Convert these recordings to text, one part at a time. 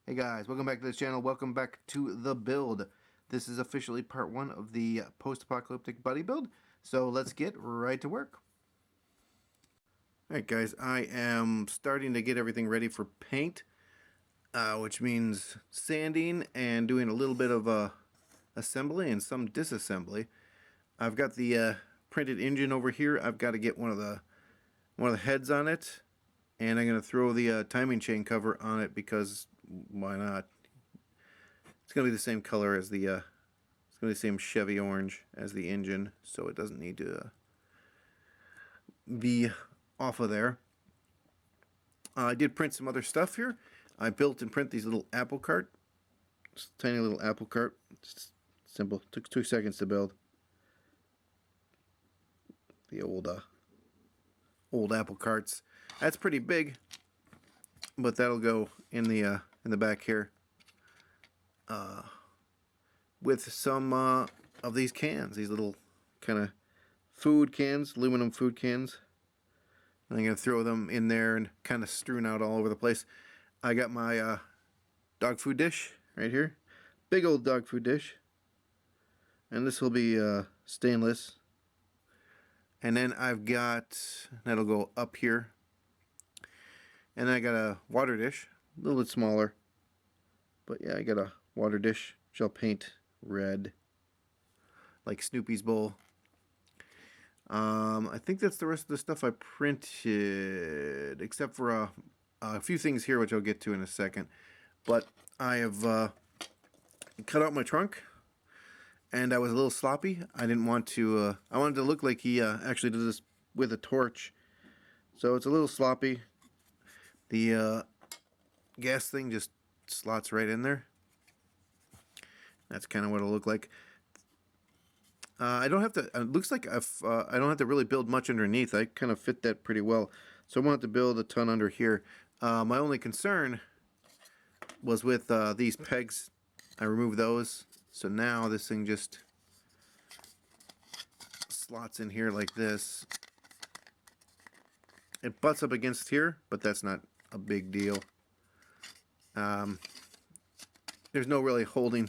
Hey guys, welcome back to this channel. Welcome back to the build. This is officially part 1 of the post-apocalyptic buddy build. So let's get right to work. Alright guys, I am starting to get everything ready for paint, which means sanding and doing a little bit of assembly and some disassembly. I've got the printed engine over here. I've got to get one of the heads on it, and I'm going to throw the timing chain cover on it because why not? It's going to be the same color as the it's going to be the same Chevy orange as the engine, so it doesn't need to be off of there. I did print some other stuff here. I built and print these little apple cart, just tiny little apple cart. It's simple. Took 2 seconds to build. The old apple carts. That's pretty big, but that'll go in the back here. With some of these cans, these little kind of food cans, aluminum food cans. And I'm going to throw them in there and kind of strewn out all over the place. I got my dog food dish right here. Big old dog food dish. And this will be stainless. And then I've got, that'll go up here. And then I got a water dish, a little bit smaller. But yeah, I got a water dish, which I'll paint red, like Snoopy's bowl. I think that's the rest of the stuff I printed, except for a few things here, which I'll get to in a second. But I have cut out my trunk, and I was a little sloppy. I didn't want to, I wanted to look like he actually did this with a torch. So it's a little sloppy. The gas thing just slots right in there. That's kind of what it'll look like. I don't have to, it looks like I don't have to really build much underneath. I kind of fit that pretty well. So I won't have to build a ton under here. My only concern was with these pegs. I removed those. So now this thing just slots in here like this. It butts up against here, but that's not a big deal. There's no real holding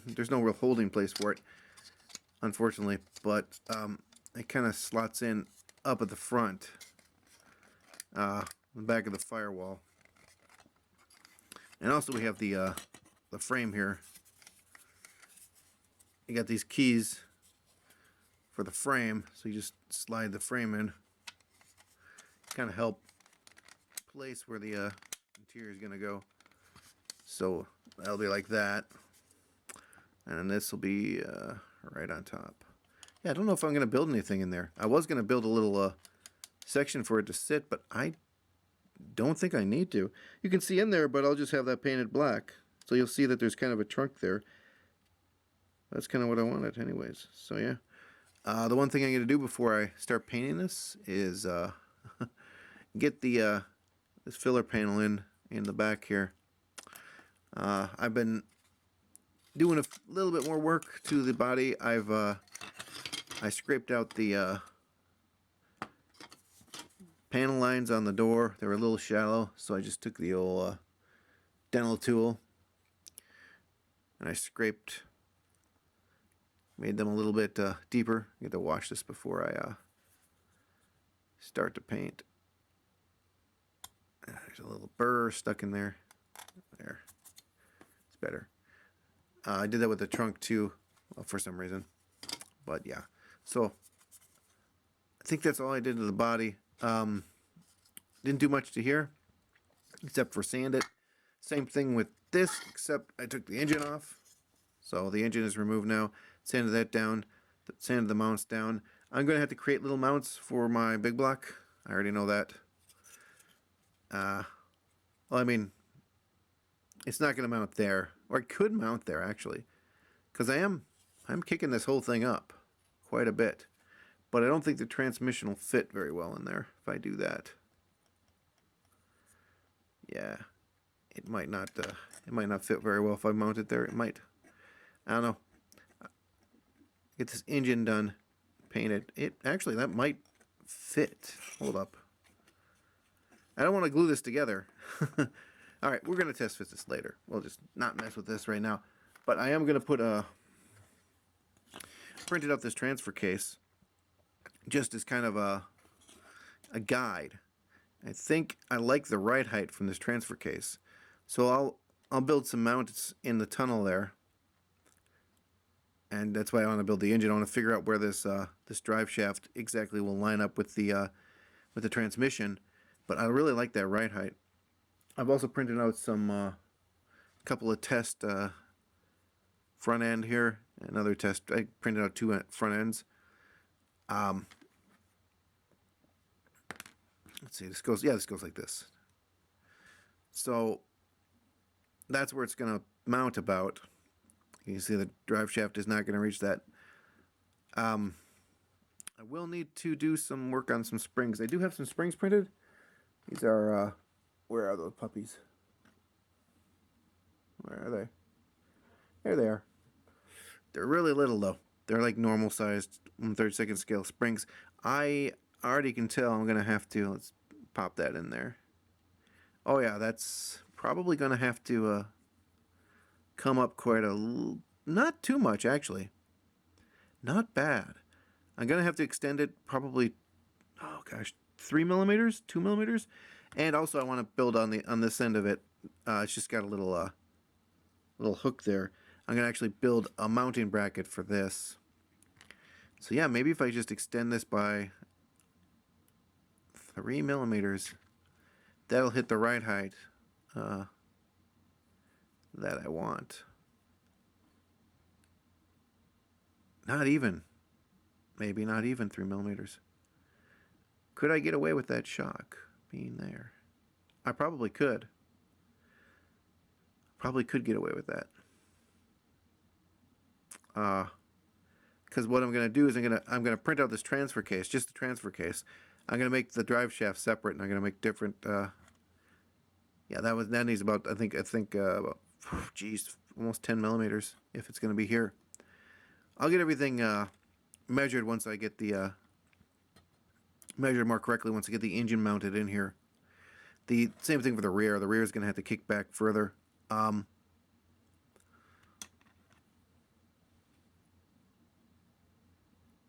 place for it, unfortunately, but it kind of slots in up at the front, the back of the firewall. And also we have the frame here. You got these keys for the frame, so you just slide the frame in. Kind of help place where the interior is going to go. So that'll be like that. And then this will be right on top. Yeah, I don't know if I'm going to build anything in there. I was going to build a little section for it to sit, but I don't think I need to. You can see in there, but I'll just have that painted black. So you'll see that there's kind of a trunk there. That's kind of what I wanted anyways. So yeah. The one thing I'm going to do before I start painting this is get the this filler panel in the back here. I've been doing a little bit more work to the body. I scraped out the panel lines on the door. They were a little shallow, so I just took the old dental tool and I made them a little bit deeper. I get to wash this before I start to paint. There's a little burr stuck in there. There. It's better. I did that with the trunk too, for some reason. But yeah. So, I think that's all I did to the body. Didn't do much to here, except for sand it. Same thing with this, except I took the engine off. So the engine is removed now. Sanded that down. Sanded the mounts down. I'm going to have to create little mounts for my big block. I already know that. Well, I mean, it's not going to mount there, or it could mount there actually, because I'm kicking this whole thing up quite a bit, but I don't think the transmission will fit very well in there if I do that. Yeah, it might not fit very well if I mount it there. It might. I don't know. Get this engine done, paint it. It actually, that might fit. Hold up. I don't want to glue this together. All right, we're going to test fit this later. We'll just not mess with this right now. But I am going to put printed out this transfer case just as kind of a guide. I think I like the ride height from this transfer case. So I'll build some mounts in the tunnel there. And that's why I want to build the engine. I want to figure out where this this drive shaft exactly will line up with the transmission. But I really like that ride height. I've also printed out some couple of test front end here. Another test. I printed out 2 front ends. Let's see. This goes like this. So that's where it's going to mount about. You can see the drive shaft is not going to reach that. I will need to do some work on some springs. I do have some springs printed. These are, where are those puppies? Where are they? There they are. They're really little though. They're like normal sized 1/32 scale springs. I already can tell I'm going to have to, let's pop that in there. Oh yeah, that's probably going to have to come up quite a, not too much actually. Not bad. I'm going to have to extend it probably, oh gosh, 3 millimeters, 2 millimeters. And also I want to build on this end of it. It's just got a little hook there. I'm going to actually build a mounting bracket for this. So yeah, maybe if I just extend this by 3 millimeters, that'll hit the ride height that I want. Not even. Maybe not even 3 millimeters. Could I get away with that shock being there? I probably could. Probably could get away with that. Because what I'm going to do is I'm going to print out this transfer case, just the transfer case. I'm going to make the drive shaft separate, and I'm going to make different. Yeah, that needs about I think about, geez, almost 10 millimeters if it's going to be here. I'll get everything measured once I get the measured more correctly once I get the engine mounted in here. The same thing for the rear. The rear is going to have to kick back further.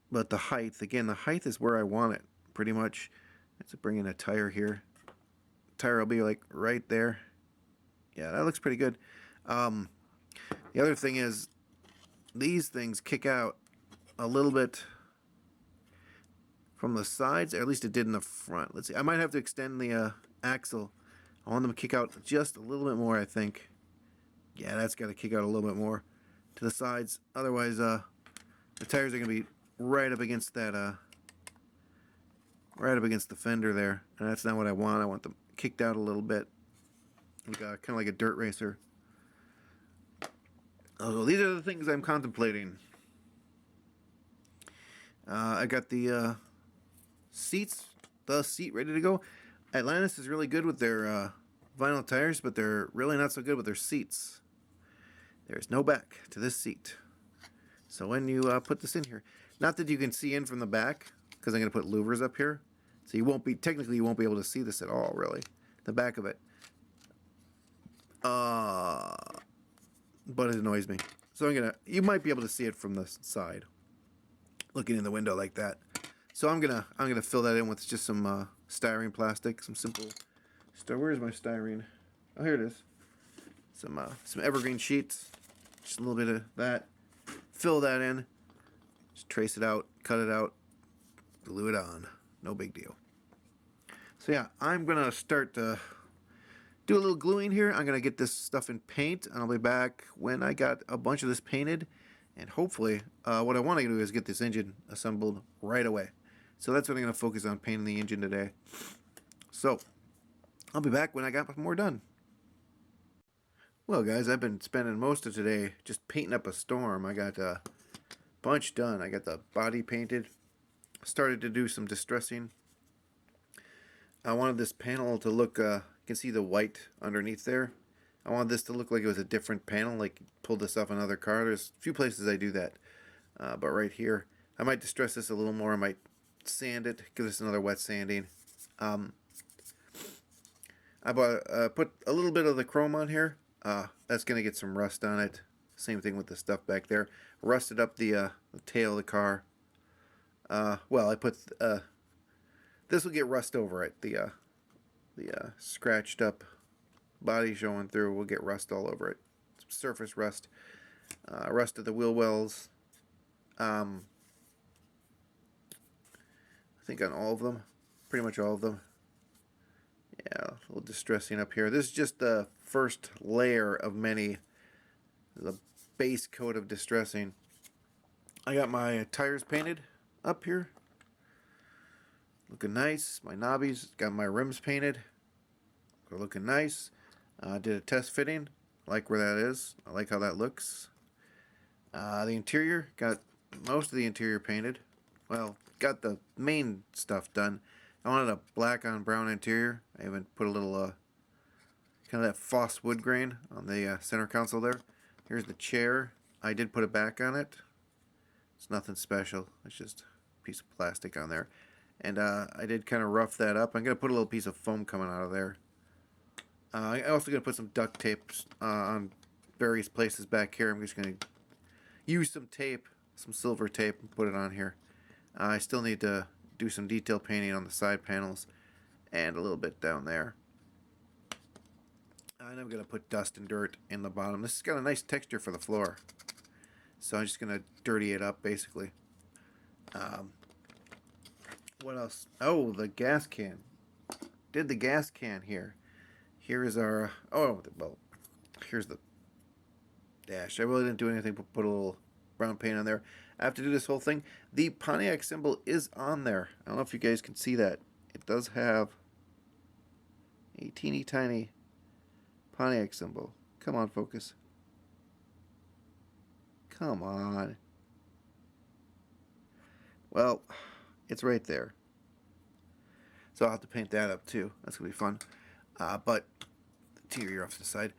But the height, again, the height is where I want it, pretty much. Let's bring in a tire here. Tire will be like right there. Yeah, that looks pretty good. The other thing is, these things kick out a little bit from the sides, or at least it did in the front. Let's see. I might have to extend the axle. I want them to kick out just a little bit more, I think. Yeah, that's got to kick out a little bit more to the sides. Otherwise, the tires are going to be right up against that, right up against the fender there, and that's not what I want. I want them kicked out a little bit, like kind of like a dirt racer. Oh, these are the things I'm contemplating. I got the seats, the seat ready to go. Atlantis is really good with their vinyl tires, but they're really not so good with their seats. There's no back to this seat. So when you put this in here, not that you can see in from the back, because I'm going to put louvers up here. So you won't be, technically you won't be able to see this at all, really. The back of it. But it annoys me. So you might be able to see it from the side, looking in the window like that. So I'm gonna fill that in with just some styrene plastic, some simple. Where's my styrene? Oh, here it is. Some evergreen sheets, just a little bit of that. Fill that in. Just trace it out, cut it out, glue it on. No big deal. So yeah, I'm gonna start to do a little gluing here. I'm gonna get this stuff in paint, and I'll be back when I got a bunch of this painted. And hopefully, what I want to do is get this engine assembled right away. So that's what I'm gonna focus on, painting the engine today. So I'll be back when I got more done. Well, guys, I've been spending most of today just painting up a storm. I got a bunch done. I got the body painted. Started to do some distressing. I wanted this panel to look, you can see the white underneath there. I wanted this to look like it was a different panel, like pulled this off another car. There's a few places I do that. But right here, I might distress this a little more. I might sand it, give this another wet sanding. I I bought put a little bit of the chrome on here. That's gonna get some rust on it. Same thing with the stuff back there. Rusted up the tail of the car. Well, I put this will get rust over it. The scratched up body showing through will get rust all over it. Some surface rust. Rust of the wheel wells. I think on all of them. Pretty much all of them. Yeah, a little distressing up here. This is just the first layer of many. The base coat of distressing. I got my tires painted up here. Looking nice. My knobbies. Got my rims painted. They're looking nice. Did a test fitting. Like where that is. I like how that looks. The interior. Got most of the interior painted. Well, got the main stuff done. I wanted a black on brown interior. I even put a little kind of that Foss wood grain on the center console there. Here's the chair. I did put a back on it. It's nothing special. It's just a piece of plastic on there. And I did kind of rough that up. I'm going to put a little piece of foam coming out of there. I'm also going to put some duct tape on various places back here. I'm just going to use some tape, some silver tape, and put it on here. I still need to do some detail painting on the side panels and a little bit down there. And I'm going to put dust and dirt in the bottom. This has got a nice texture for the floor. So I'm just going to dirty it up, basically. What else? Oh, the gas can. Did the gas can here. Here is our... Oh, well, here's the dash. I really didn't do anything but put a little brown paint on there. I have to do this whole thing. The Pontiac symbol is on there. I don't know if you guys can see that. It does have a teeny tiny Pontiac symbol. Come on, focus. Come on. Well, it's right there. So I'll have to paint that up too. That's going to be fun. But interior off to the side.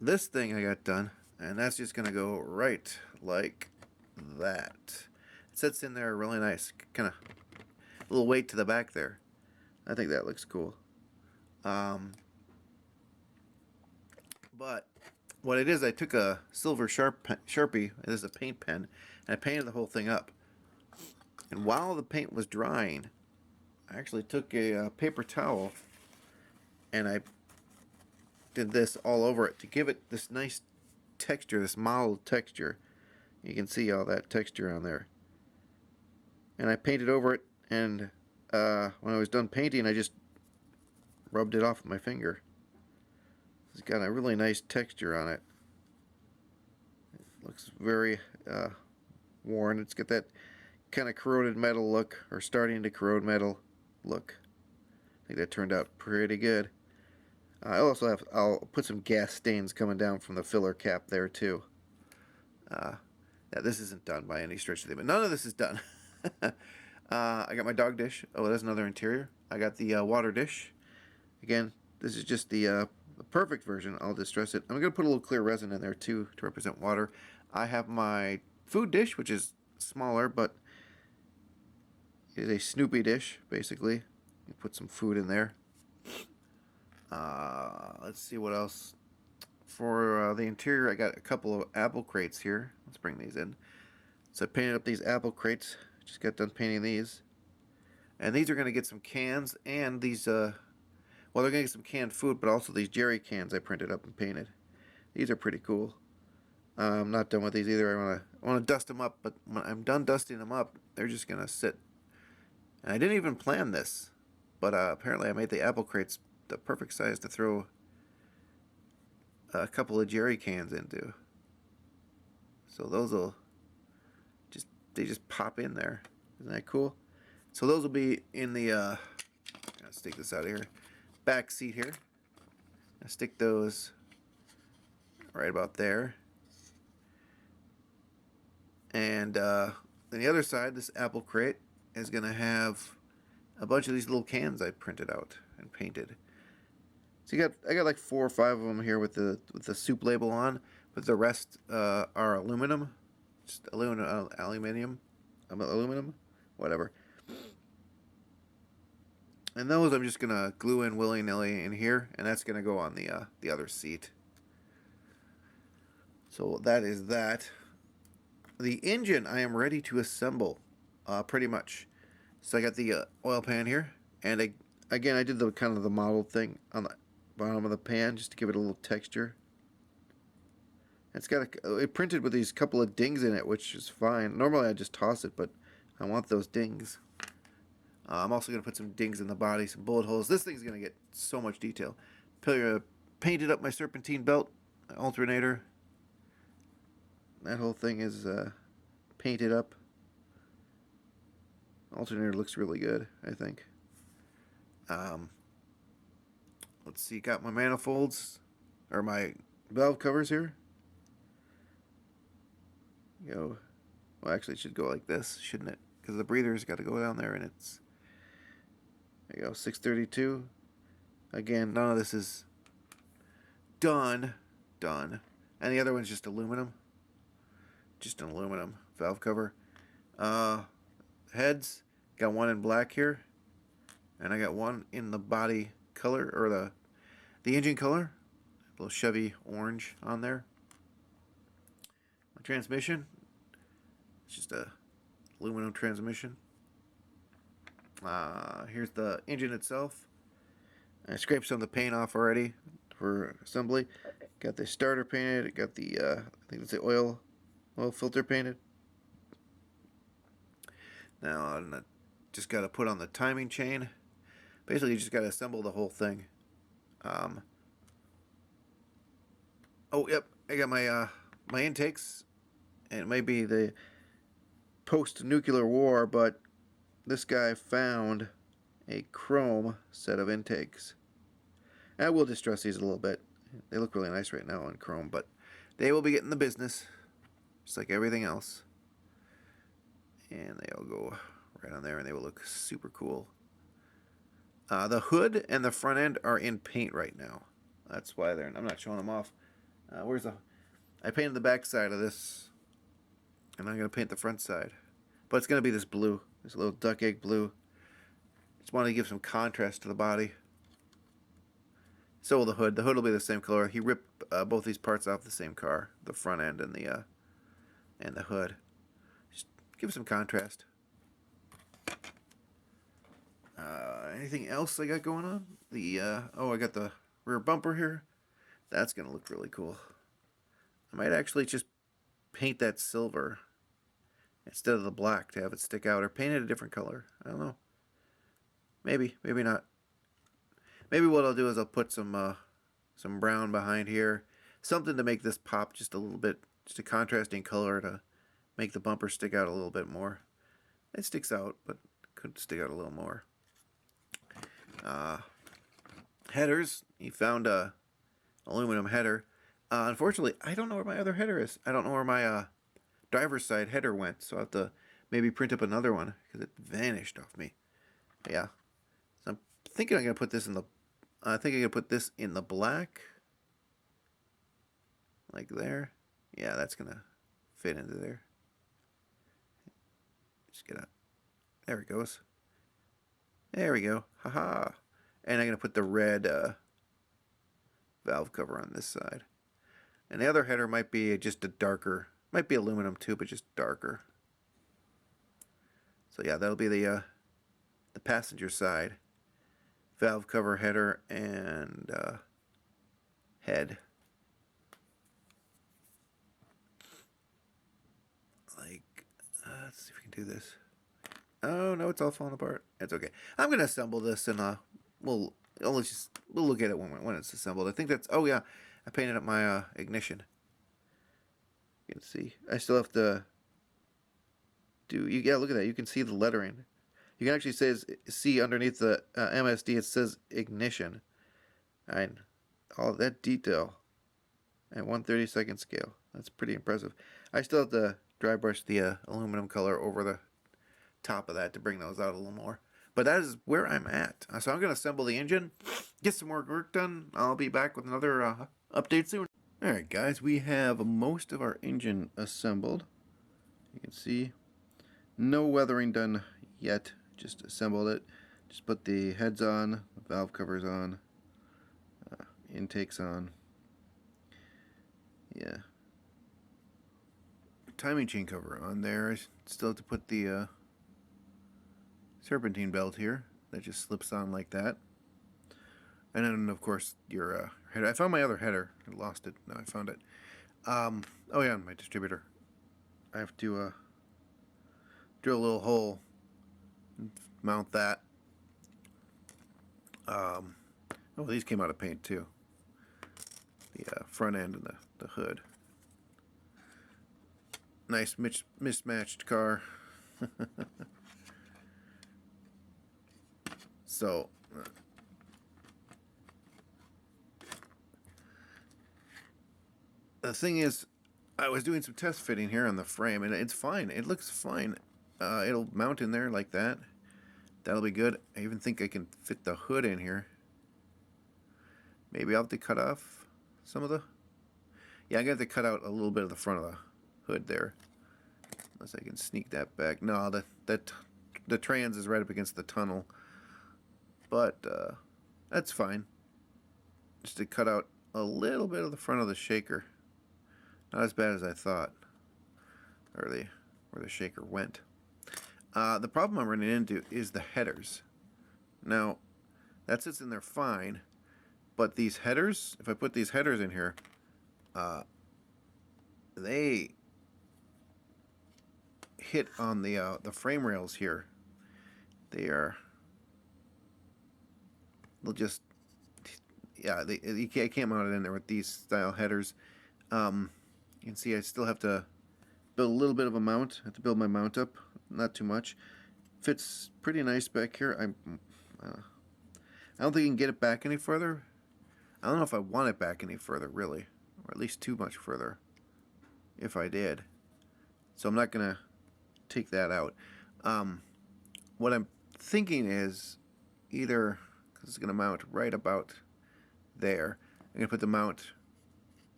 This thing I got done, and that's just going to go right like that. It sits in there really nice. Kind of a little weight to the back there. I think that looks cool. But what it is, I took a silver Sharpie, this is a paint pen, and I painted the whole thing up. And while the paint was drying, I actually took a paper towel and I did this all over it to give it this nice texture, this mottled texture. You can see all that texture on there. And I painted over it, and when I was done painting, I just rubbed it off with my finger. It's got a really nice texture on it. It looks very worn. It's got that kind of corroded metal look, or starting to corrode metal look. I think that turned out pretty good. I'll put some gas stains coming down from the filler cap there too. Yeah, this isn't done by any stretch of the imagination. None of this is done. I got my dog dish. Oh, that's another interior. I got the water dish. Again, this is just the perfect version. I'll distress it. I'm going to put a little clear resin in there too to represent water. I have my food dish, which is smaller, but it is a Snoopy dish, basically. You put some food in there. Let's see what else. For the interior, I got a couple of apple crates here. Let's bring these in. So I painted up these apple crates. Just got done painting these. And these are going to get some cans and these, well, they're going to get some canned food, but also these jerry cans I printed up and painted. These are pretty cool. I'm not done with these either. I want to dust them up, but when I'm done dusting them up, they're just going to sit. And I didn't even plan this, but apparently I made the apple crates the perfect size to throw a couple of jerry cans into. So those will they just pop in there. Isn't that cool? So those will be in the let's take this out of here. Back seat here. I stick those right about there. And on the other side, this apple crate is gonna have a bunch of these little cans I printed out and painted. So I got like 4 or 5 of them here with the soup label on, but the rest are aluminum, just aluminum, whatever. And those I'm just gonna glue in willy-nilly in here, and that's gonna go on the other seat. So that is that. The engine I am ready to assemble, pretty much. So I got the oil pan here, and again I did the kind of the model thing on the bottom of the pan just to give it a little texture. It's got it printed with these couple of dings in it, which is fine. Normally I just toss it, but I want those dings. I'm also going to put some dings in the body, some bullet holes. This thing's going to get so much detail. Painted up my serpentine belt, alternator. That whole thing is painted up. Alternator looks really good, I think. Let's see, got my manifolds, or my valve covers here. Well, actually it should go like this, shouldn't it? Because the breather's got to go down there, and it's... There you go, 632. Again, none of this is done. And the other one's just aluminum. Just an aluminum valve cover. Heads, got one in black here. And I got one in the body color, or the engine color. A little Chevy orange on there. My transmission, it's just a aluminum transmission. Here's the engine itself. I scraped some of the paint off already for assembly. Got the starter painted. Got the I think it's the oil filter painted. Now I just got to put on the timing chain. Basically, you just got to assemble the whole thing. Oh, yep, I got my my intakes, and it may be the post-nuclear war, but this guy found a chrome set of intakes. I will distress these a little bit. They look really nice right now in chrome, but they will be getting the business, just like everything else. And they'll go right on there, and they will look super cool. The hood and the front end are in paint right now. That's why I'm not showing them off. I painted the back side of this, and I'm going to paint the front side. But it's going to be this blue, this little duck egg blue. Just wanted to give some contrast to the body. So will the hood. The hood will be the same color. He ripped both these parts off the same car, the front end and the hood. Just give some contrast. Anything else I got going on? I got the rear bumper here. That's going to look really cool. I might actually just paint that silver instead of the black to have it stick out, or paint it a different color. I don't know. Maybe not. Maybe what I'll do is I'll put some brown behind here, something to make this pop just a little bit, just a contrasting color to make the bumper stick out a little bit more. It sticks out, but could stick out a little more. Headers. He found a aluminum header. Unfortunately, I don't know where my other header is. I don't know where my driver's side header went, so I'll have to maybe print up another one because it vanished off me. But yeah, so I'm thinking I'm gonna put this in the. I think I'm gonna put this in the black, like there. Yeah, that's gonna fit into there. Just get a. There it goes. There we go. Haha. And I'm gonna put the red valve cover on this side. And the other header might be just a darker, might be aluminum too, but just darker. So yeah, that'll be the passenger side. Valve cover, header, and head. Like, let's see if we can do this. Oh no, it's all falling apart. It's okay. I'm gonna assemble this, and we'll look at it when it's assembled. I think that's. Oh yeah, I painted up my ignition. You can see. I still have to do. Yeah, look at that. You can see the lettering. You can actually see underneath the MSD. It says ignition, and all that detail at 1/32 scale. That's pretty impressive. I still have to dry brush the aluminum color over the top of that to bring those out a little more. But that is where I'm at. So I'm going to assemble the engine, get some more work done. I'll be back with another update soon. Alright guys, we have most of our engine assembled. You can see no weathering done yet. Just assembled it. Just put the heads on, the valve covers on, intakes on. Yeah. Timing chain cover on there. I still have to put the serpentine belt here. That just slips on like that. And then, of course, your header. I found my other header. I lost it. No, I found it. Oh yeah, my distributor. I have to drill a little hole and mount that. Oh, these came out of paint too. The front end and the hood. Nice mismatched car. So the thing is, I was doing some test fitting here on the frame, and it's fine. It looks fine. It'll mount in there like that. That'll be good. I even think I can fit the hood in here. Maybe I'll have to cut off some of the... Yeah, I'm going to have to cut out a little bit of the front of the hood there. Unless I can sneak that back. No, the trans is right up against the tunnel. But that's fine. Just to cut out a little bit of the front of the shaker. Not as bad as I thought. Or where the shaker went. The problem I'm running into is the headers. Now, that sits in there fine. But these headers, if I put these headers in here, they hit on the frame rails here. They'll just, yeah, I can't mount it in there with these style headers. You can see I still have to build a little bit of a mount. I have to build my mount up, not too much. Fits pretty nice back here. I don't think you can get it back any further. I don't know if I want it back any further, really. Or at least too much further, if I did. So I'm not going to take that out. What I'm thinking is either, because it's going to mount right about there, I'm going to put the mount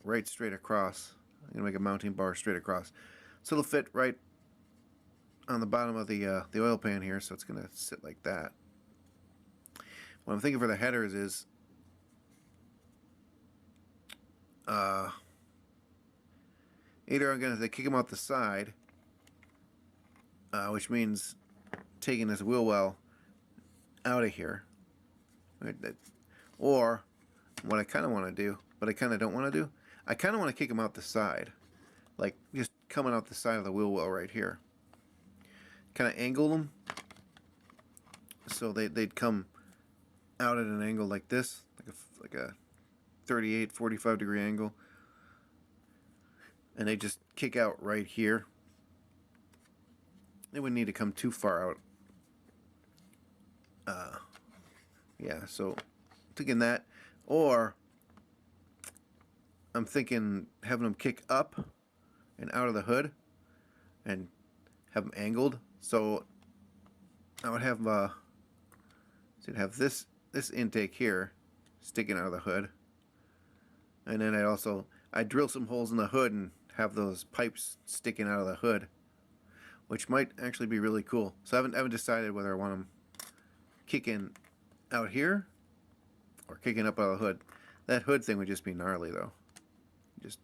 right straight across. I'm going to make a mounting bar straight across. So it'll fit right on the bottom of the oil pan here, so it's going to sit like that. What I'm thinking for the headers is either I'm going to kick them out the side, which means taking this wheel well out of here, or what I kind of want to do, but I kind of don't want to do, I kind of want to kick them out the side, like just coming out the side of the wheel well right here. Kind of angle them so they'd come out at an angle like this, like a 38, 45 degree angle, and they just kick out right here. They wouldn't need to come too far out. Yeah, so thinking that, or I'm thinking having them kick up and out of the hood and have them angled. So I would have this intake here sticking out of the hood, and then I'd drill some holes in the hood and have those pipes sticking out of the hood, which might actually be really cool. So I haven't decided whether I want them kicking out here or kicking up out of the hood. That hood thing would just be gnarly though. Just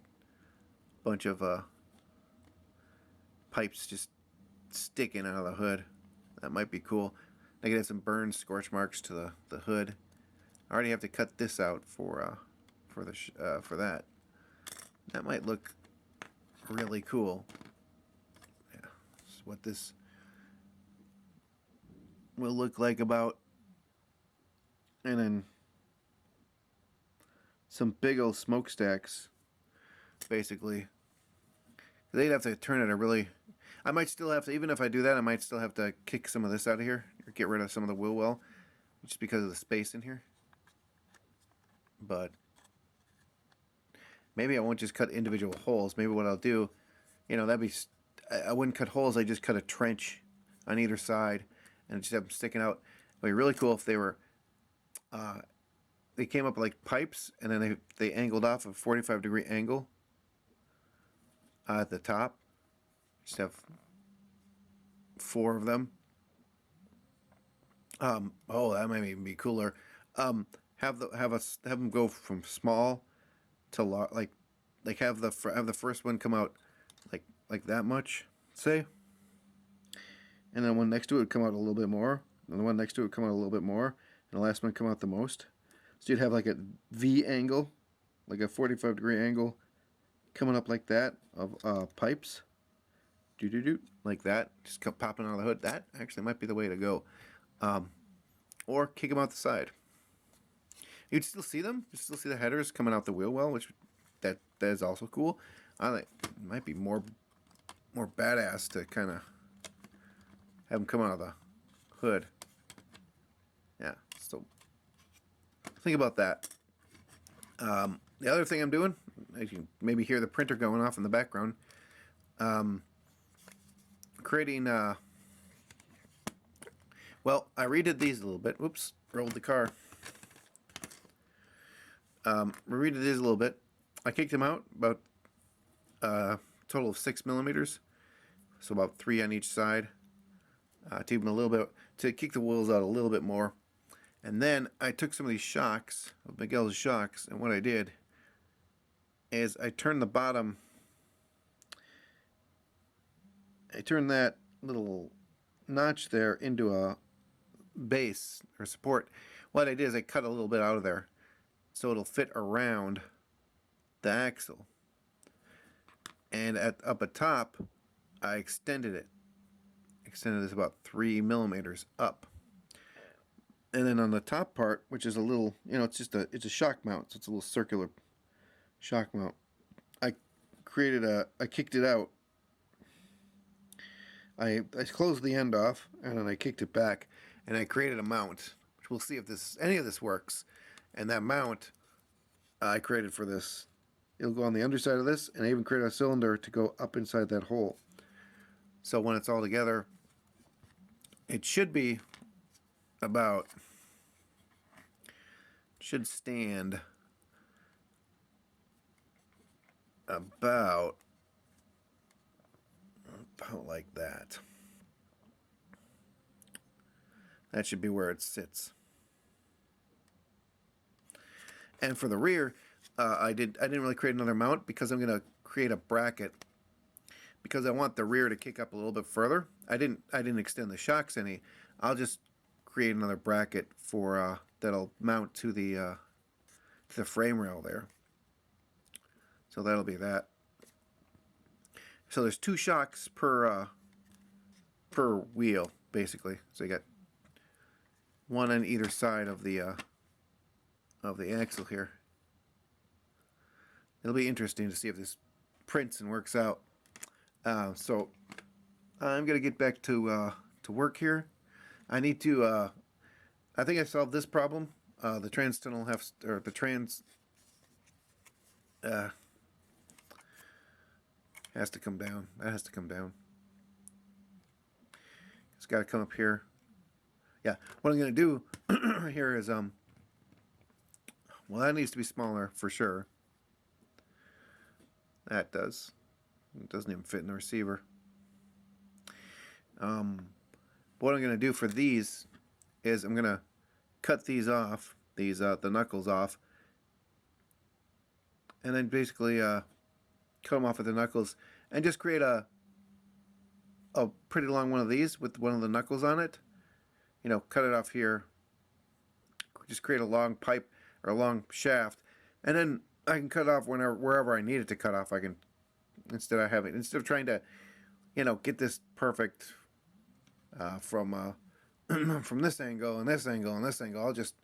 a bunch of pipes just sticking out of the hood. That might be cool. I could have some burned scorch marks to the hood. I already have to cut this out for that. That might look really cool. Yeah, this is what this will look like about. And then some big old smokestacks, basically. They'd have to turn it a really... I might still have to, even if I do that, I might still have to kick some of this out of here, or get rid of some of the wheel well, just because of the space in here. But maybe I won't just cut individual holes. Maybe what I'll do, that'd be... I wouldn't cut holes, I'd just cut a trench on either side, and just have them sticking out. It'd be really cool if they were... they came up like pipes, and then they angled off a 45 degree angle at the top. Just have 4 of them, Oh, that might even be cooler. Have them go from small to like have the first one come out like that much, say, and then one next to it would come out a little bit more, and the one next to it would come out a little bit more, and the last one come out the most. So you'd have like a V angle, like a 45-degree angle coming up like that of pipes. Do do do like that, just popping out of the hood. That actually might be the way to go. Or kick them out the side. You'd still see them. You still see the headers coming out the wheel well, which that is also cool. I think it might be more badass to kind of have them come out of the hood. Yeah, so think about that. The other thing I'm doing, as you maybe hear the printer going off in the background, creating, well, I redid these a little bit. Whoops, rolled the car. Redid these a little bit. I kicked them out about a total of 6 millimeters, so about 3 on each side, to even a little bit, to kick the wheels out a little bit more. And then I took some of these shocks, of Miguel's shocks, and what I did is I turned the bottom, I turned that little notch there into a base or support. What I did is I cut a little bit out of there so it'll fit around the axle. And up at top, I extended it. Extended this about 3 millimeters up. And then on the top part, which is a little, it's a shock mount, so it's a little circular shock mount. I kicked it out. I closed the end off, and then I kicked it back, and I created a mount, which we'll see if any of this works. And that mount I created for this, it'll go on the underside of this, and I even created a cylinder to go up inside that hole. So when it's all together, it should be should stand about like that. That should be where it sits. And for the rear, I didn't really create another mount because I'm going to create a bracket because I want the rear to kick up a little bit further. I didn't extend the shocks any. I'll just create another bracket for that'll mount to the frame rail there. So that'll be that. So there's 2 shocks per wheel basically. So you got one on either side of the axle here. It'll be interesting to see if this prints and works out. So I'm gonna get back to work here. I need to. I think I solved this problem. The trans tunnel the trans has to come down. That has to come down. It's got to come up here. Yeah. What I'm gonna do here is well, that needs to be smaller for sure. That does. It doesn't even fit in the receiver. What I'm going to do for these is I'm going to cut these off, the knuckles off, and then basically cut them off with the knuckles, and just create a pretty long one of these with one of the knuckles on it. Cut it off here. Just create a long pipe or a long shaft, and then I can cut off wherever I need it to cut off. I can instead of trying to, get this perfect from from this angle and this angle and this angle. I'll just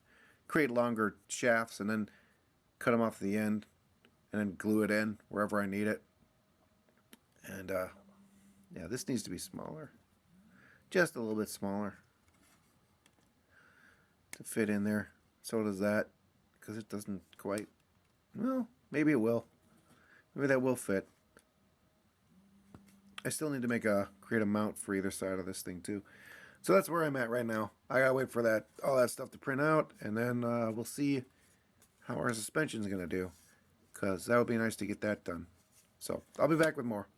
create longer shafts and then cut them off the end, and then glue it in wherever I need it. And yeah, this needs to be smaller, just a little bit smaller to fit in there. So does that, because it doesn't quite. Well, maybe it will. Maybe that will fit. I still need to create a mount for either side of this thing too. So that's where I'm at right now. I gotta wait for all that stuff to print out, and then we'll see how our suspension is gonna do, because that would be nice to get that done. So I'll be back with more.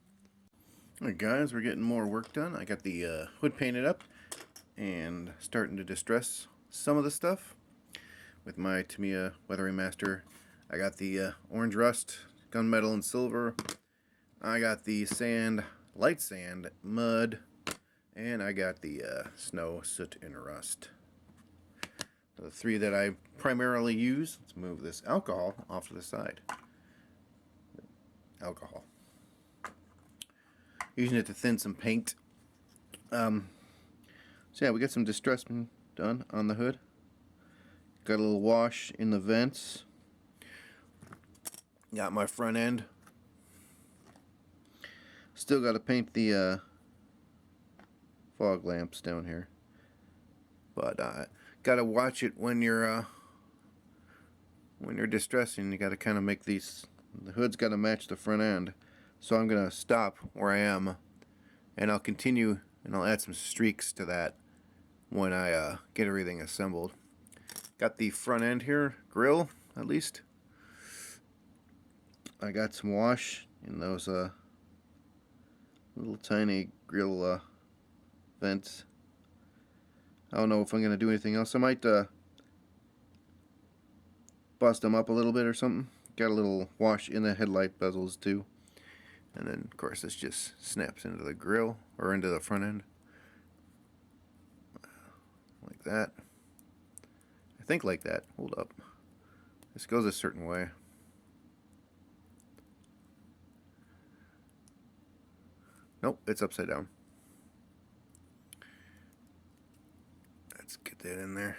Alright guys, we're getting more work done. I got the hood painted up. and starting to distress some of the stuff with my Tamiya Weathering Master. I got the orange rust, gunmetal, and silver. I got the sand, light sand, mud, and I got the snow, soot, and rust. The three that I primarily use. Let's move this alcohol off to the side. Alcohol. Using it to thin some paint. So yeah, we got some distressing done on the hood. Got a little wash in the vents. Got my front end. Still got to paint the fog lamps down here. But got to watch it when you're distressing. You got to kind of make these. The hood's got to match the front end. So I'm gonna stop where I am, and I'll continue, and I'll add some streaks to that when I get everything assembled. Got the front end here, grill at least. I got some wash in those little tiny grill vents. I don't know if I'm going to do anything else. I might bust them up a little bit or something. Got a little wash in the headlight bezels too. And then, of course, this just snaps into the grill, or into the front end. Like that. I think like that. Hold up. This goes a certain way. Nope, it's upside down. Let's get that in there.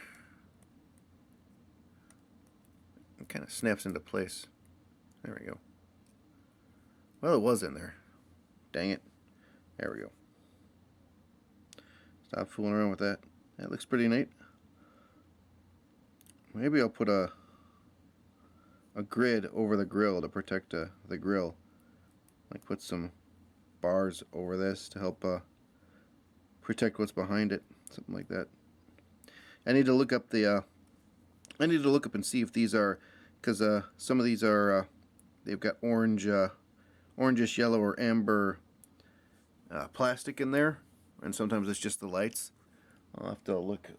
It kind of snaps into place. There we go. Well, it was in there. Dang it. There we go. Stop fooling around with that. That looks pretty neat. Maybe I'll put a grid over the grill to protect the grill. Like put some bars over this to help protect what's behind it. Something like that. I need to look up the I need to look up and see if these are, because some of these are they've got orangish yellow or amber plastic in there, and sometimes it's just the lights. I'll have to look.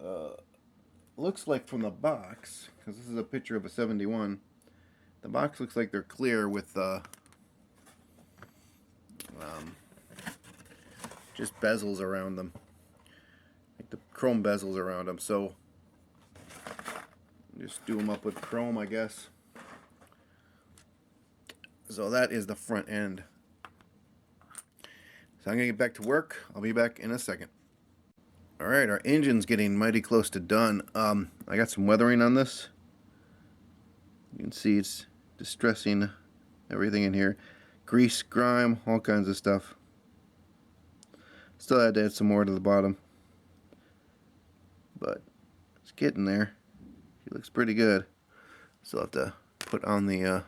Looks like from the box, because this is a picture of a 71. The box looks like they're clear with just bezels around them, like the chrome bezels around them. So just do them up with chrome, I guess. So that is the front end. So I'm going to get back to work. I'll be back in a second. Alright, our engine's getting mighty close to done. I got some weathering on this. You can see it's distressing everything in here. Grease, grime, all kinds of stuff. Still had to add some more to the bottom. But it's getting there. It looks pretty good. Still have to put on the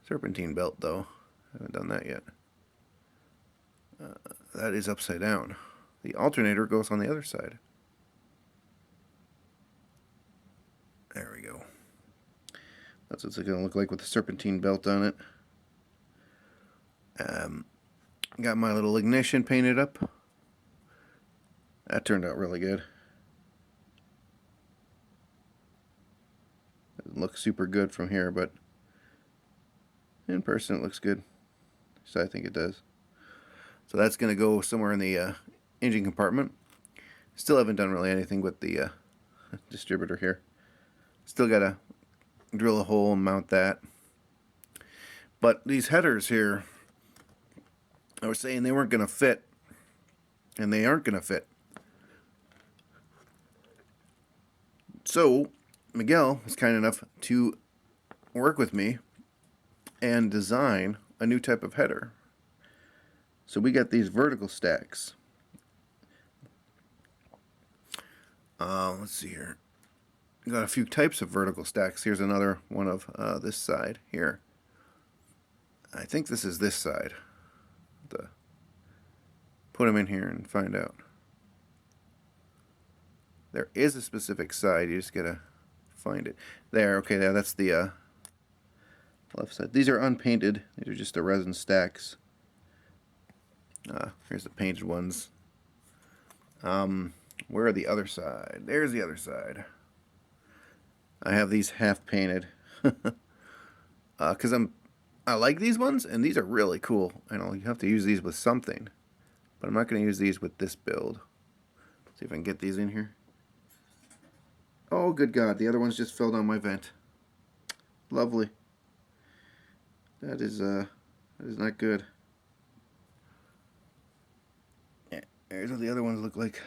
serpentine belt though. I haven't done that yet. That is upside down. The alternator goes on the other side. There we go. That's what it's going to look like with the serpentine belt on it. Got my little ignition painted up. That turned out really good. Doesn't look super good from here, but in person it looks good. So I think it does. So that's going to go somewhere in the engine compartment. Still haven't done really anything with the distributor here. Still got to drill a hole and mount that. But these headers here, I was saying they weren't going to fit. And they aren't going to fit. So Miguel was kind enough to work with me and design a new type of header. So we got these vertical stacks. Let's see here. We got a few types of vertical stacks. Here's another one of this side here. I think this is this side. Put them in here and find out. There is a specific side. You just gotta find it. There. Okay. There. That's the left side. These are unpainted. These are just the resin stacks. Here's the painted ones. Where are the other side? There's the other side. I have these half painted because I like these ones, and these are really cool. I know you have to use these with something, but I'm not going to use these with this build. See if I can get these in here. Oh, good God! The other ones just fell down my vent. Lovely. That is not good. Yeah, there's what the other ones look like.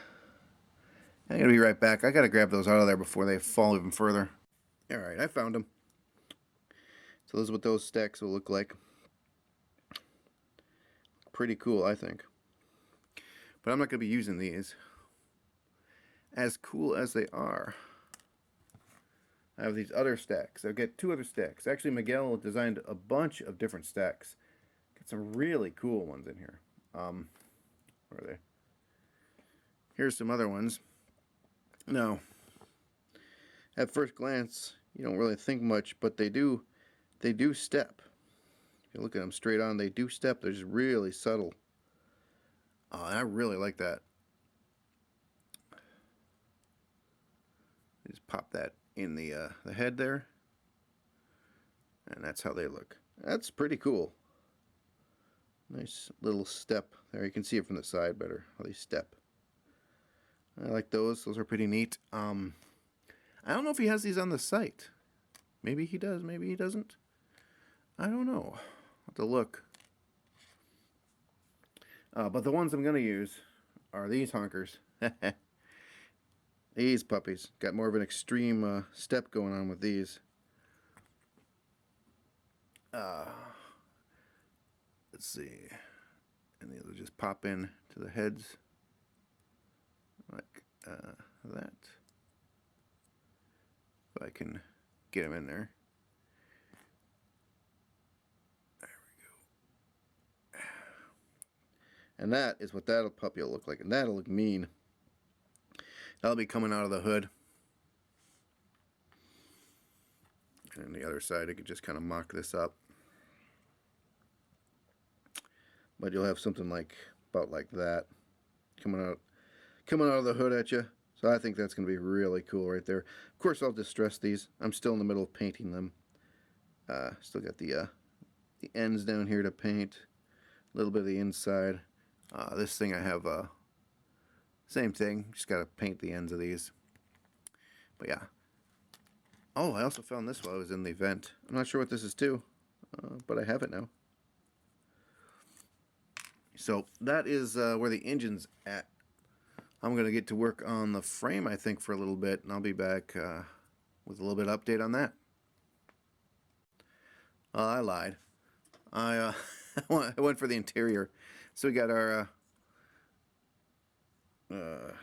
I'm gonna be right back. I gotta grab those out of there before they fall even further. All right, I found them. So this is what those stacks will look like. Pretty cool, I think. But I'm not gonna be using these. As cool as they are, I have these other stacks. I'll get 2 other stacks. Actually, Miguel designed a bunch of different stacks. Got some really cool ones in here. Where are they? Here's some other ones. Now, at first glance, you don't really think much, but they do step. If you look at them straight on, they do step. They're just really subtle. I really like that. Just pop that in the head there, and that's how they look. That's pretty cool. Nice little step there. You can see it from the side better how they step. I like those. Those are pretty neat. I don't know if he has these on the site. Maybe he does. Maybe he doesn't. I don't know. I'll have to look. But the ones I'm going to use are these honkers. These puppies. Got more of an extreme step going on with these. Let's see. And these will just pop in to the heads like that. If I can get them in there. There we go. And that is what that puppy will look like. And that'll look mean. That'll be coming out of the hood. And the other side, I could just kind of mock this up. But you'll have something like about like that coming out of the hood at you. So I think that's going to be really cool right there. Of course, I'll distress these. I'm still in the middle of painting them. Still got the ends down here to paint. A little bit of the inside. This thing I have same thing. Just got to paint the ends of these. But yeah. Oh, I also found this while I was in the vent. I'm not sure what this is too, but I have it now. So that is where the engine's at. I'm going to get to work on the frame, I think, for a little bit, and I'll be back with a little bit of update on that. I lied. I went for the interior. So we got our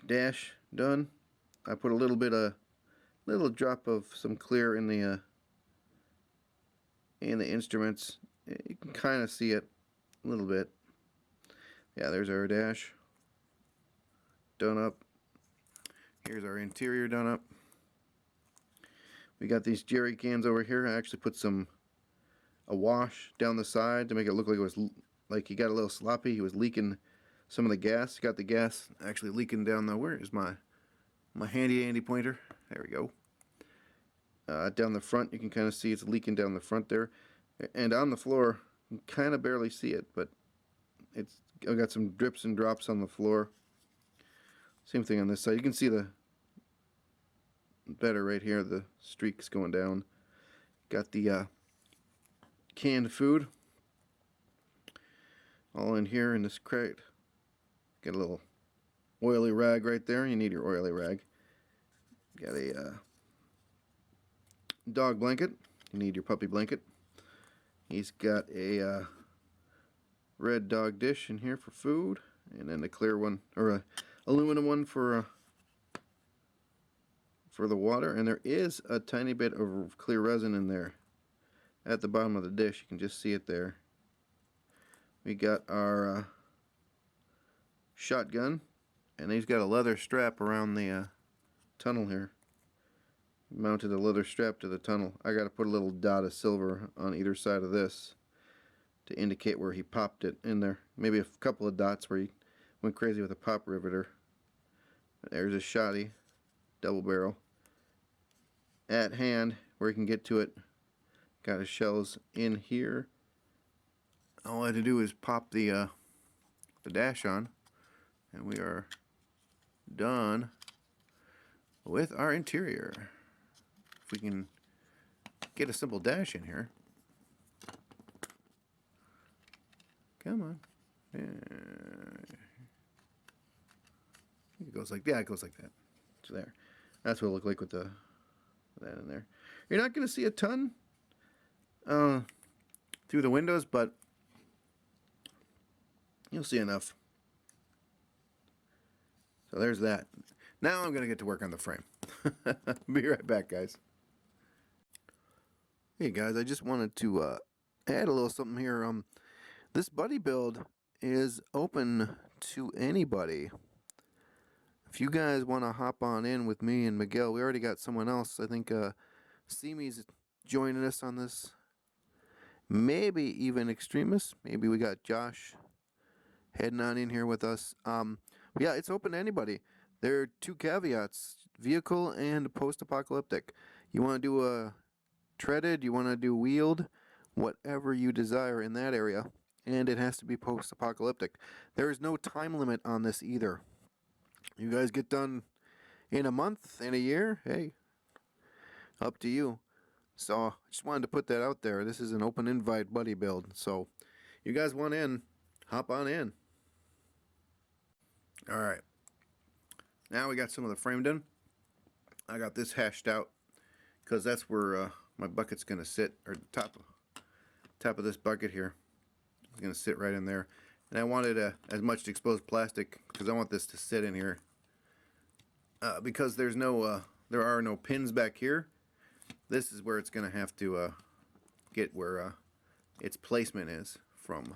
dash done. I put a little drop of some clear in the instruments. You can kind of see it a little bit. Yeah, there's our dash done up. Here's our interior done up. We got these jerry cans over here. I actually put a wash down the side to make it look like it was like he got a little sloppy. He was leaking some of the gas. Got the gas actually leaking down the, where is my handy pointer? There we go. Down the front, you can kind of see it's leaking down the front there. And on the floor, you can kind of barely see it, but I've got some drips and drops on the floor. Same thing on this side. You can see the better right here, the streaks going down. Got the canned food all in here in this crate. Got a little oily rag right there. You need your oily rag. Got a dog blanket. You need your puppy blanket. He's got a red dog dish in here for food, and then a clear one, or a aluminum one for the water. And there is a tiny bit of clear resin in there at the bottom of the dish. You can just see it there. We got our shotgun, and he's got a leather strap around the tunnel here. Mounted a leather strap to the tunnel. I got to put a little dot of silver on either side of this to indicate where he popped it in there. Maybe a couple of dots where he went crazy with a pop riveter. There's a shoddy double barrel at hand where you can get to it. Got his shells in here. All I had to do is pop the dash on, and we are done with our interior. If we can get a simple dash in here. Come on. It goes like that. It goes like that. So there. That's what it looked like with that in there. You're not going to see a ton through the windows, but you'll see enough. So there's that. Now I'm going to get to work on the frame. Be right back, guys. Hey guys, I just wanted to add a little something here. This buddy build is open to anybody. If you guys want to hop on in with me and Miguel, we already got someone else. I think Simi's joining us on this. Maybe even Extremis. Maybe we got Josh heading on in here with us. Yeah, it's open to anybody. There are two caveats: vehicle and post-apocalyptic. You want to do a treaded, you want to do wheeled, whatever you desire in that area, and it has to be post-apocalyptic. There is no time limit on this either. You guys get done in a month, in a year, hey, up to you. So I just wanted to put that out there. This is an open invite buddy build. So you guys want in, hop on in. All right. Now we got some of the frame done. I got this hashed out because that's where my bucket's going to sit, or the top of this bucket here is going to sit right in there. And I wanted as much exposed plastic because I want this to sit in here because there are no pins back here. This is where it's going to have to get where its placement is from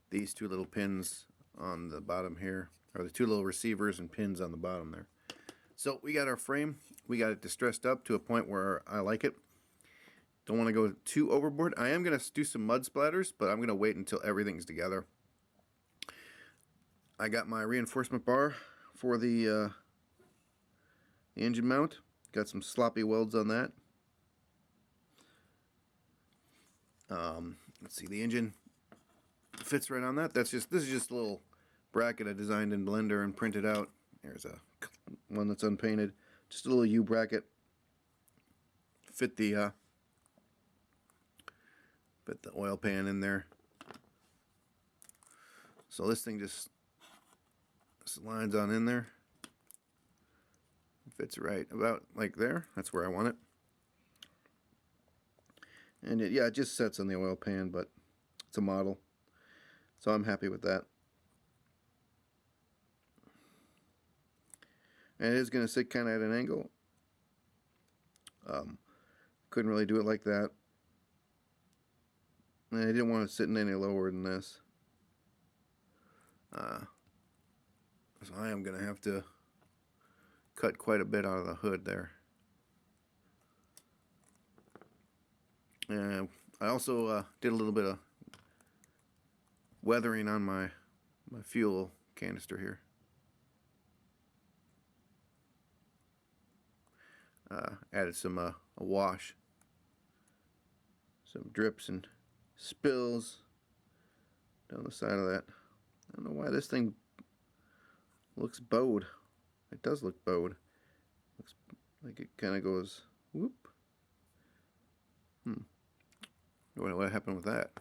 these two little pins on the bottom here, or the two little receivers and pins on the bottom there. So we got our frame. We got it distressed up to a point where I like it. Don't want to go too overboard. I am going to do some mud splatters, but I'm going to wait until everything's together. I got my reinforcement bar for the engine mount. Got some sloppy welds on that. Let's see, the engine fits right on that. This is just a little bracket I designed in Blender and printed out. There's one that's unpainted. Just a little U bracket. Fit the oil pan in there. So this thing just slides on in there. Fits right about like there. That's where I want it. And it just sets on the oil pan, but it's a model. So I'm happy with that. And it is going to sit kind of at an angle. Couldn't really do it like that. And I didn't want to sit in any lower than this. So I am going to have to cut quite a bit out of the hood there. And I also did a little bit of weathering on my fuel canister here. Added some a wash, some drips and spills down the side of that. I don't know why this thing looks bowed. It does look bowed. Looks like it kind of goes whoop. What happened with that?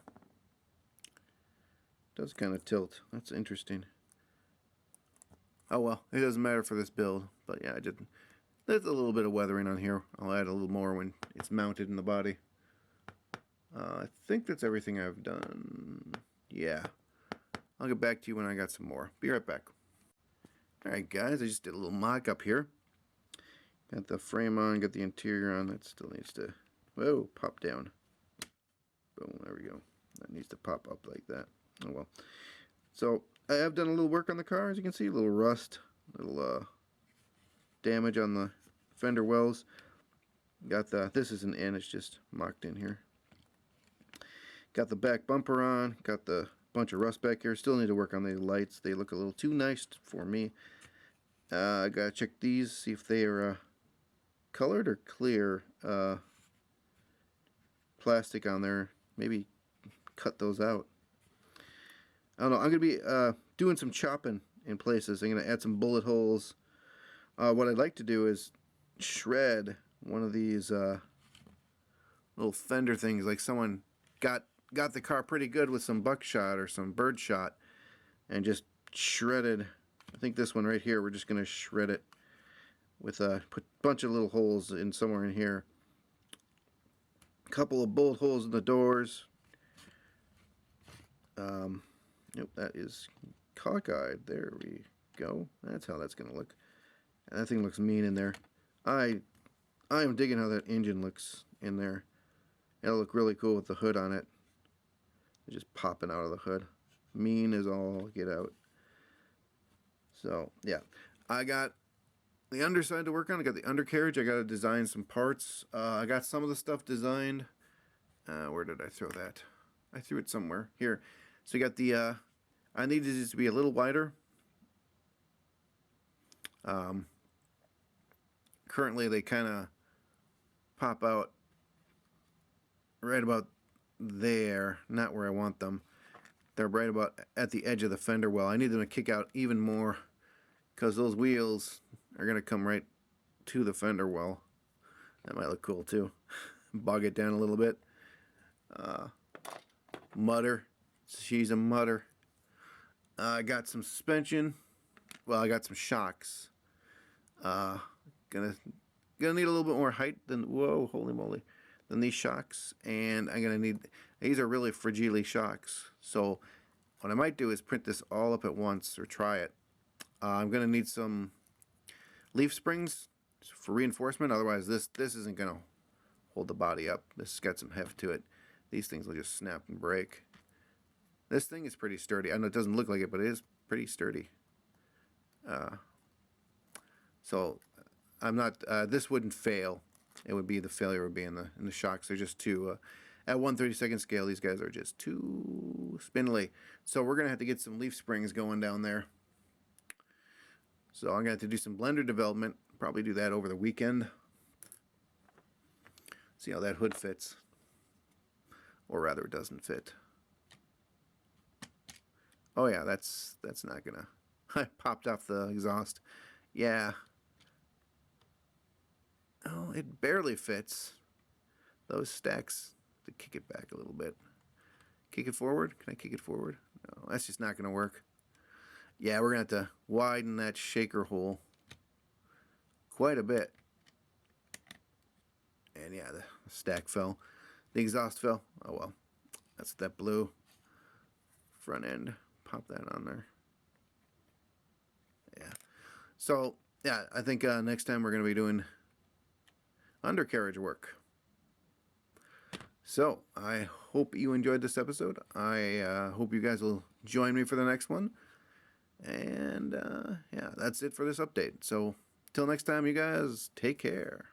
It does kind of tilt. That's interesting. Oh well, it doesn't matter for this build. But yeah, I did. There's a little bit of weathering on here. I'll add a little more when it's mounted in the body. I think that's everything I've done. Yeah. I'll get back to you when I got some more. Be right back. Alright guys, I just did a little mock-up here. Got the frame on, got the interior on. That still needs to, whoa, pop down. Boom, there we go. That needs to pop up like that. Oh well. So, I have done a little work on the car, as you can see. A little rust, a little damage on the fender wells. Got this isn't in, it's just mocked in here. Got the back bumper on, got the bunch of rust back here. Still need to work on the lights. They look a little too nice for me. I gotta check these, see if they are colored or clear. Plastic on there. Maybe cut those out. I don't know. I'm gonna be doing some chopping in places. I'm gonna add some bullet holes. What I'd like to do is shred one of these little fender things. Like someone got the car pretty good with some buckshot or some bird shot, and just shredded. I think this one right here. We're just gonna shred it with put a bunch of little holes in somewhere in here. A couple of bullet holes in the doors. Nope, that is cockeyed. There we go. That's how that's gonna look. And that thing looks mean in there. I am digging how that engine looks in there. It'll look really cool with the hood on it. It's just popping out of the hood. Mean as all get out. So yeah, I got the underside to work on. I got the undercarriage. I got to design some parts. I got some of the stuff designed. Where did I throw that? I threw it somewhere here. So you got the. I needed it to be a little wider. Currently, they kind of pop out right about there, not where I want them. They're right about at the edge of the fender well. I need them to kick out even more because those wheels are going to come right to the fender well. That might look cool too. Bog it down a little bit. Mutter. She's a mutter. I got some suspension. Well, I got some shocks. Gonna need a little bit more height than, whoa, holy moly, than these shocks. And I'm gonna need, these are really fragile shocks. So what I might do is print this all up at once, or try it. I'm gonna need some leaf springs for reinforcement. Otherwise this isn't gonna hold the body up. This has got some heft to it. These things will just snap and break. This thing is pretty sturdy. I know it doesn't look like it, but it is pretty sturdy. So I'm not. This wouldn't fail. It would be, the failure would be in the shocks. They're just too. At 1/32 scale, these guys are just too spindly. So we're gonna have to get some leaf springs going down there. So I'm gonna have to do some blender development. Probably do that over the weekend. See how that hood fits, or rather, it doesn't fit. Oh yeah, that's not gonna. I popped off the exhaust. Yeah. Oh, it barely fits. Those stacks, to kick it back a little bit. Kick it forward? Can I kick it forward? No, that's just not going to work. Yeah, we're going to have to widen that shaker hole quite a bit. And yeah, the stack fell. The exhaust fell. Oh well. That's that blue front end. Pop that on there. Yeah. So, yeah, I think next time we're going to be doing undercarriage work. So, I hope you enjoyed this episode. I hope you guys will join me for the next one. And, yeah, that's it for this update. So, till next time, you guys, take care.